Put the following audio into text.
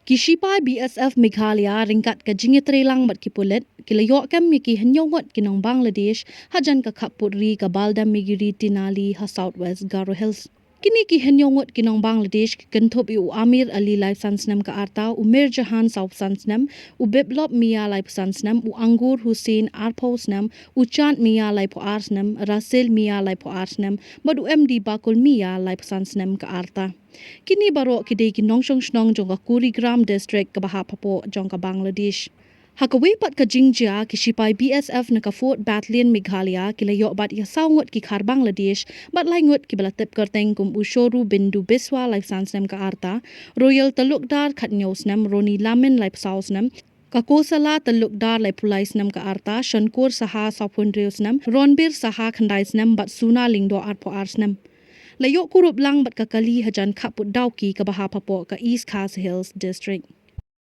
Kishipai BSF Meghalaya ringkat ka jingitrelang bat kipulit kilayok kam miki hanyongot kinong Bangladesh hajan ka kaputri ka baldam migiri tinali ha Southwest Garo Hills. Kini ki hanyongot kinong Bangladesh kentup u Amir Ali Life Sansnam ka arta u Mir Jahan South Sansnam u Biblop Mia Life Sansnam u Anggur Hussein Arposnam u Chant Mia Life Arsnam Rasil Mia Life Arsnam madu MD Bakul Mia Life Sansnam ka arta. Kini baro kidei kinong snong jong ka Kurigram district ka Bahapapo jong ka Bangladesh. Hakawipat ka jingjia kishipai BSF na ka Fort Battalion Meghalaya kilayok bat yasaw ngut ki Khar Bangladesh bat lai ngut ki balatip kerteng kum ushoru bindu biswa life sansnam ka arta Royal Talukdar Khatnyosnam Roni Lamin life sausnam Kakosala Talukdar life pulaisnam ka arta Shankur Saha Sapundriusnam Ronbir Saha Khandaisnam bat Suna Lingdo Arpo Arsnam Layok kurup lang bat kakali hajan kaput dauki ka Bahapapo ka East Khas Hills District.